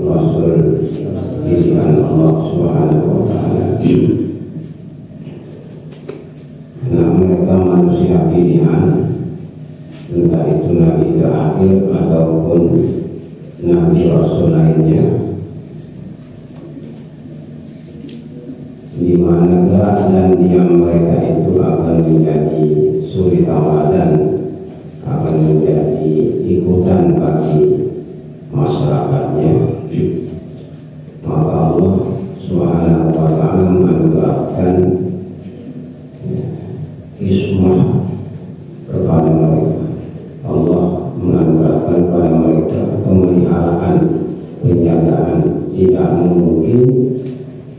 Rasul pilihan Allah Subhanahu wa Ta'ala. Nah, mereka manusia pilihan, entah itu nabi terakhir ataupun nabi Rasul lainnya, di manakah dan diam mereka itu akan menjadi suri tauladan, akan menjadi ikutan bagi masyarakatnya. Maka Allah Subhanahu wa Ta'ala menganugerahkan ismah kepada mereka. Allah menganugerahkan kepada mereka pemeliharaan, penjagaan. Tidak mungkin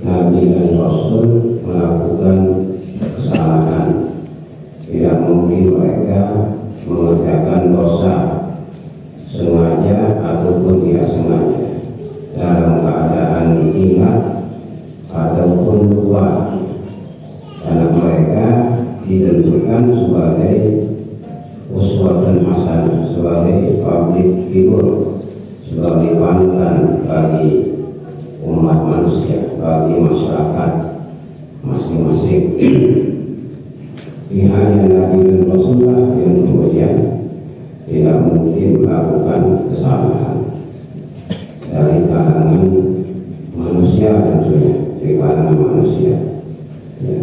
Nabi dan Rasul melakukan kesalahan. Tidak mungkin mereka mengerjakan dosa sengaja ataupun tidak sengaja, dalam keadaan ingat ataupun lupa, karena mereka ditentukan sebagai uswatun hasanah, sebagai public figure, sebagai panutan bagi umat manusia, bagi masyarakat masing-masing. Ini hanya Nabi dan Rasulullah yang kemudian tidak mungkin melakukan kesalahan dari kalangan manusia, tentunya dari kalangan manusia. Ya,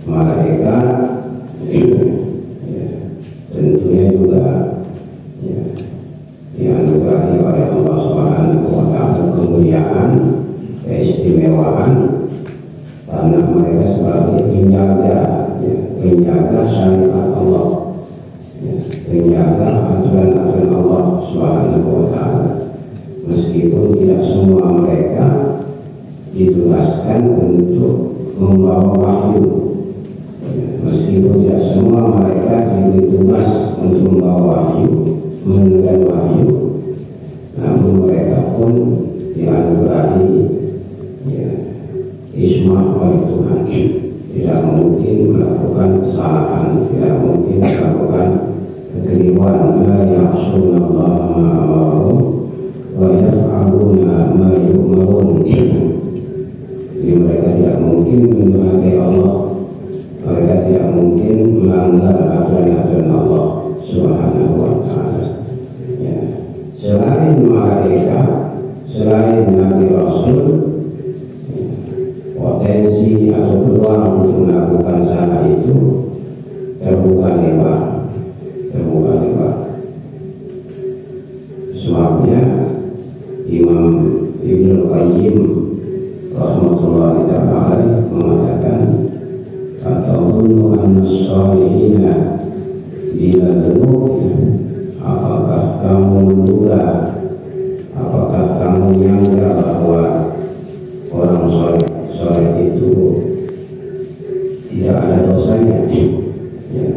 malaikat ya, tentunya juga ya, dianugerahi oleh Allah Subhanahu wa Ta'ala kemuliaan, keistimewaan, karena mereka sebagai penjaga, ya, penjaga syariat Allah, ya, penjaga aturan-aturan Allah Subhanahu wa Ta'ala. Meskipun tidak semua mereka ditugaskan untuk membawa wahyu, meskipun tidak semua mereka diberi tugas untuk membawa wahyu, menunjukkan wahyu, namun mereka pun dianugerahi ya, ismah oleh Tuhan. Tidak mungkin melakukan kesalahan, tidak mungkin melakukan kekeliruan. La ya'sunallaha ma amaruhum wa yaf'aluna ma yu'marun. Jadi mereka tidak mungkin menyalahi Allah, mereka tidak mungkin melanggar aturan-aturan Allah Subhanahu wa Ta'ala. Ya. Selain malaikat, selain Nabi Rasul, potensi atau peluang untuk melakukan salah itu terbuka lebar, terbuka lebar. Sebabnya Imam Ibnu Qayyim rahmatullahi ta'ala mengatakan, "Atadunnu anna as-salihina bila dzunub." Apakah kamu menduga, apakah kamu menyangka bahwa orang soleh itu tidak ada dosanya? Ya.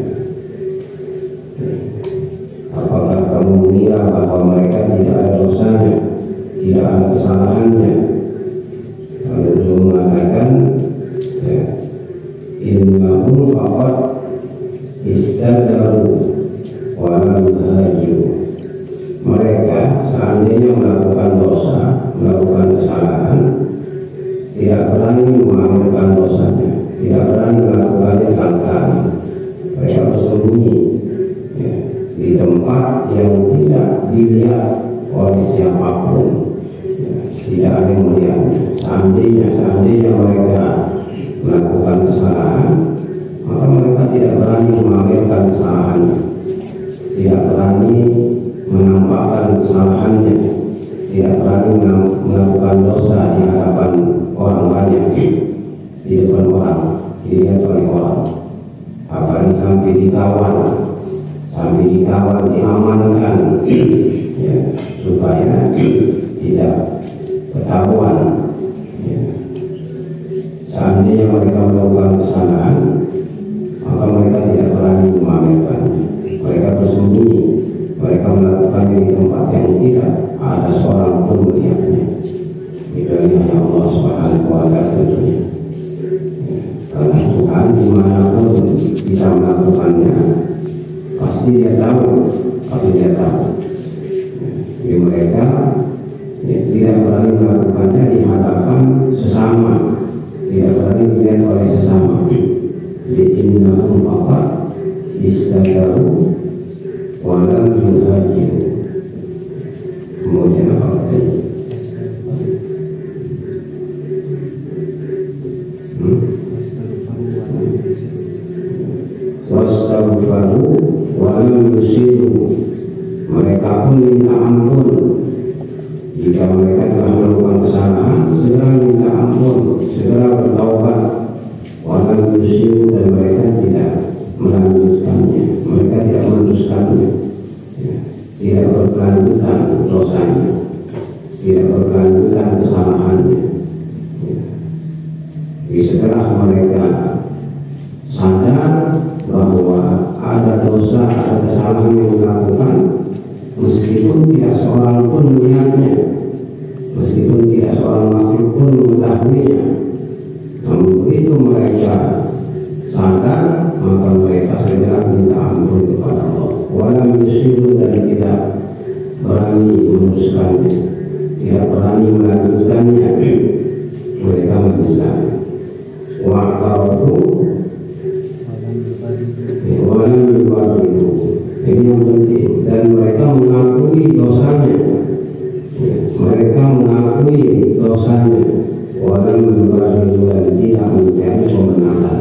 Apakah kamu mengira bahwa mereka tidak ada dosanya, tidak ada kesalahannya? Lalu dia mengatakan, ya, innahum faqad istadaru wa lam yuhaju. Mereka seandainya melakukan dosa, melakukan kesalahan, tidak berani mengamalkan dosanya, tidak berani melakukannya tanpa mereka bersembunyi, ya, di tempat yang tidak dilihat oleh siapapun, ya, tidak ada yang melihat. Seandainya mereka melakukan kesalahan, maka mereka tidak berani mengamalkan kesalahannya, tidak berani menampakkan kesalahannya, tidak berani melakukan dosa di hadapan orang banyak, di depan orang, dilihat oleh orang, apalagi sampai ditawan, diamankan, ya, supaya tidak ketahuan. Ya. Seandainya mereka melakukan kesalahan, maka mereka tidak berani memamerkannya, mereka bersembunyi, mereka melakukannya di tempat yang tidak ada seorang pun melihatnya. Itu hanya Allah Subhanahu wa Ta'ala tentunya. Karena Tuhan dimanapun kita melakukannya, pasti Dia tahu. Jadi mereka tidak melakukannya di hadapan sesama, tidak berani dilihat oleh sesama. Jadi innahum faqat istadaru walam yuhajiru. Kemudian apa lagi? Wastaghfaru walam yusiru. Mereka pun minta ampun jika mereka telah melakukan kesalahan, segera minta ampun, segera bertaubat. Walam yusiru, dan mereka tidak melanjutkannya, mereka tidak meneruskannya, tidak berkelanjutan dosanya, tidak berkelanjutan kesalahannya. Jadi setelah mereka sadar bahwa ada dosa, ada kesalahan yang dilakukan, meskipun tidak seorang pun melihatnya, meskipun tidak seorang makhluk pun mengetahuinya, namun begitu mereka sadar, maka mereka segera minta ampun kepada Allah. Walam yusiru, dan tidak berani meneruskannya, tidak berani melanjutkannya, mereka menyesal. Wa'tarafu walam yuqarriru. Ini yang penting. Dan mereka mengakui dosanya, mereka mengakui dosanya. Walam yuqarriru, dan tidak mencari pembenaran,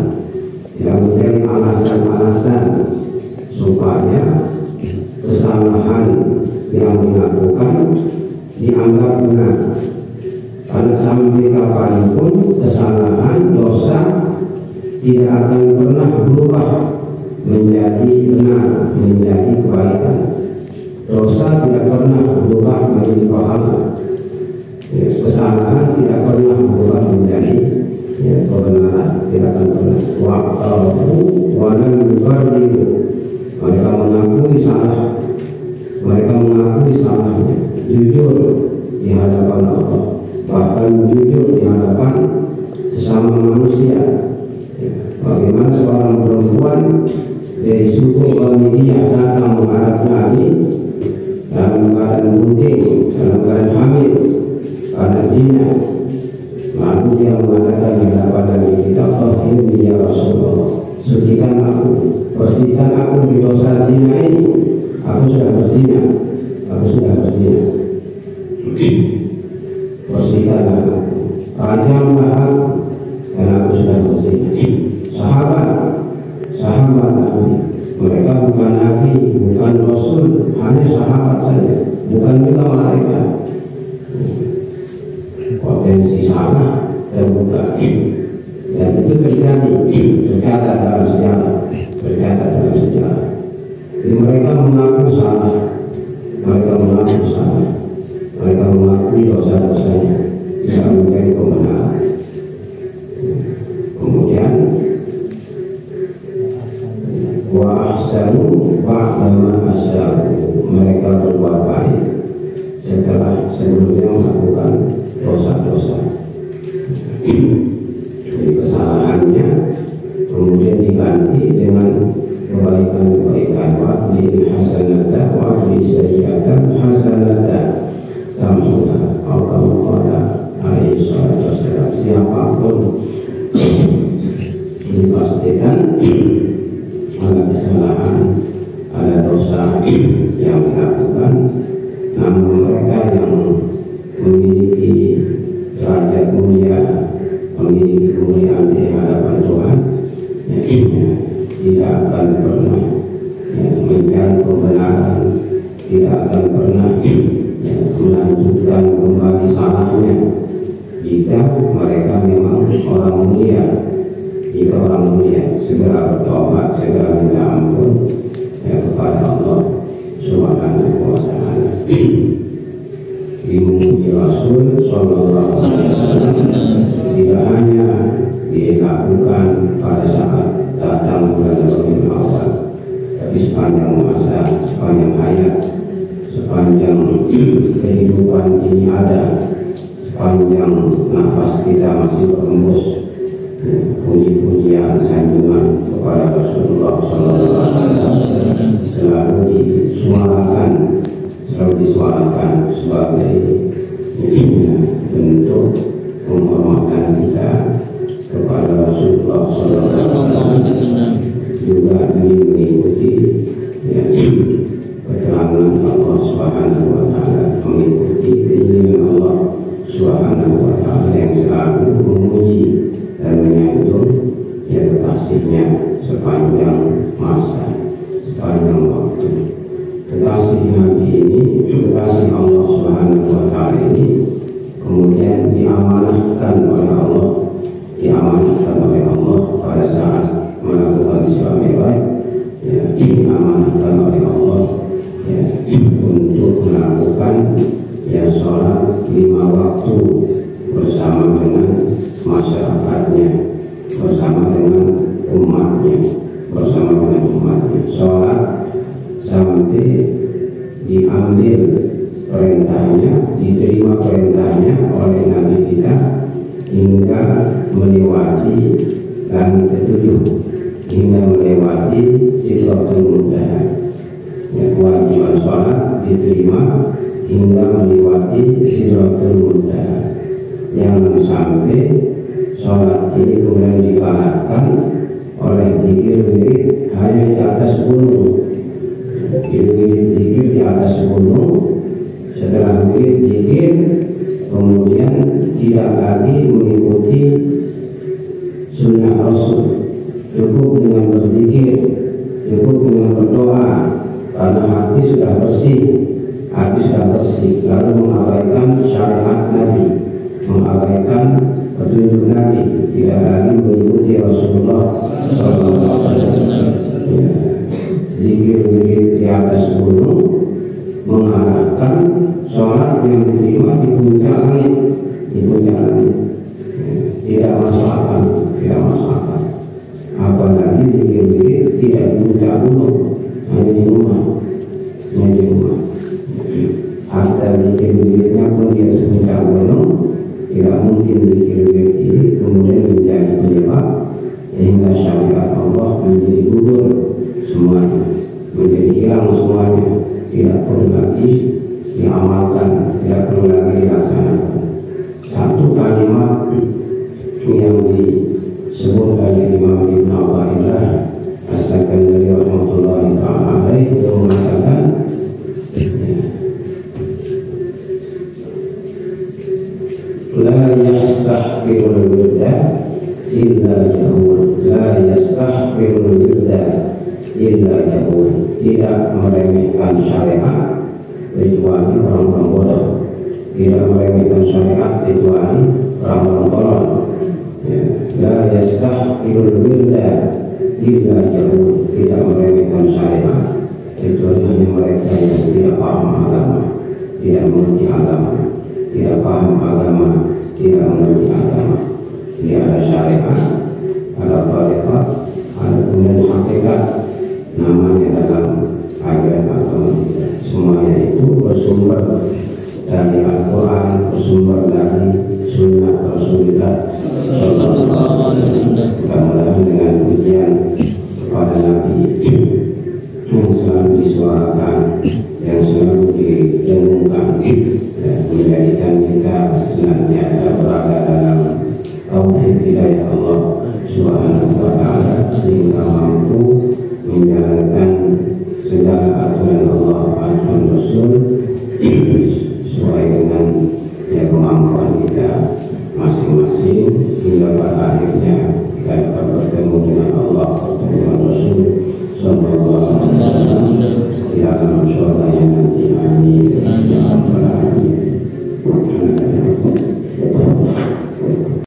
tidak mencari alasan-alasan supaya kesalahan yang dilakukan dianggap benar. Karena sampai kapanpun kesalahan, dosa tidak akan pernah berubah menjadi benar, menjadi kebaikan. Dosa tidak pernah berubah menjadi pahala. Kesalahan tidak pernah berubah menjadi kebenaran, tidak akan pernah. Wa'tarafu walam yuqarriru. Mereka mengakui salah, mereka mengakui salahnya, jujur di hadapan Allah, bahkan jujur di hadapan sesama manusia. Bagaimana seorang perempuan dari suku Qamidiyah datang menghadap Nabi dalam keadaan bunting, dalam keadaan hamil karena zina, lalu dia mengatakan di hadapan Nabi, kita tahirni ya Rasulullah, sucikan aku, bersihkan aku di dosa zina ini. Aku sudah berzina, aku sudah berzina. Bersihkan aku, rajamlah aku, karena aku sudah berzina. Sahabat Nabi, mereka bukan Nabi, bukan Rasul, hanya sahabat saja, bukan juga malaikat. Potensi salah terbuka, dan itu terjadi, tercatat dalam sejarah, Jadi mereka mengaku salah, mereka mengakui dosa-dosanya, tidak menjadi pembenaran. Kemudian wa ahsanu ba'dama asyaru, mereka berbuat baik setelah sebelumnya melakukan dosa-dosa. Jadi kesalahannya kemudian diganti dengan kebaikan-kebaikan. Wa lil hasanata wa lil sayyi'ata hasanata tamsuha. Allah alaihi wasallam, siapapun dipastikan ada kesalahan, ada dosa yang dilakukan, namun mereka yang memiliki derajat mulia, memiliki kemuliaan di hadapan Tuhan, tidak akan pernah mencari kebenaran, tidak akan pernah melanjutkan kembali salahnya. Jika mereka memang orang mulia, jika orang mulia segera bertobat, segera minta ampun kepada Allah Subhanahu wa Ta'ala. Dimuji Rasul Sallallahu Alaihi Wasallam tidak hanya dilakukan pada saat datang bulan Rabiul Awal, tapi sepanjang masa, sepanjang hayat, sepanjang kehidupan ini ada, sepanjang nafas kita masih berhembus, puji-pujian sanjungan kepada Rasulullah Sallallahu Alaihi Wasallam selalu disuarakan sebagai kecintaan kita kepada Rasulullah SAW, juga ingin mengikuti ya, keterangan Allah Subhanahu wa Ta'ala, mengikuti keinginan Allah Subhanahu wa Ta'ala yang selalu memuji dan menyanjung ya kekasihnya sepanjang masa, sepanjang waktu. Kekasih Nabi ini, kekasih Allah Subhanahu wa Ta'ala ini kemudian diamanahkan oleh Allah, pada saat melakukan Isra Mi'raj, ya, diamanahkan oleh Allah ya, untuk melakukan ya sholat 5 waktu bersama dengan masyarakatnya, bersama dengan umatnya, sholat sampai diambil perintahnya, diterima perintahnya oleh Nabi kita hingga melewati langit ketujuh, hingga melewati Sidratul Muntaha. Ya, kewajiban sholat diterima hingga melewati Sidratul Muntaha. Jangan sampai sholat ini kemudian dikalahkan oleh zikir-zikir hanya di atas gunung. Zikir di atas gunung, setelah zikir kemudian tidak lagi mengikuti sunnah Rasul. Cukup dengan berzikir, cukup dengan berdoa, karena hati sudah bersih, lalu mengabaikan syariat Nabi, mengabaikan petunjuk Nabi, tidak lagi mengikuti Rasulullah SAW. Zikir di atas gunung mengarahkan sholat yang diterima di puncak langit, tidak masuk akal. Apalagi zikir tidak di puncak gunung, hanya di rumah. Ada zikir-zikirnya pun dia sepuncak gunung, tidak mungkin zikir-zikir ini kemudian menjadi penyebab sehingga syariat Allah menjadi gugur semuanya, menjadi hilang semuanya, tidak perlu lagi diamalkan, tidak perlu lagi dilaksanakan. Satu kalimat yang disebut oleh Imam Ibn Athaillah As-Sakandari rahmatullahi ta'ala alaihi, beliau mengatakan la yastahqirul wirda illa jahul, la yastahqirul wirda illa jahul, tidak meremehkan syariat kecuali orang-orang bodoh, tidak meremehkan syariat kecuali orang-orang tolol. La yastahqirul wirda illa jahul, tidak meremehkan syariat kecuali hanya mereka yang tidak paham agama, tidak mengerti agama, tidak paham agama, tidak mengerti agama. Ini ada syariat, ada tariqat, ada kemudian hakikat, namanya dalam ayat atau semuanya itu bersumber dari Al-Quran, bersumber dari Sunnah Rasulullah SAW. Mudah-mudahan dengan pujian kepada Nabi yang selalu disuarakan, yang selalu didengungkan, menjadikan kita senantiasa berada dalam tauhid hidayah Allah Subhanahu wa Ta'ala, sehingga mampu menjalankan segala aturan Allah, aturan Rasul sesuai dengan kemampuan kita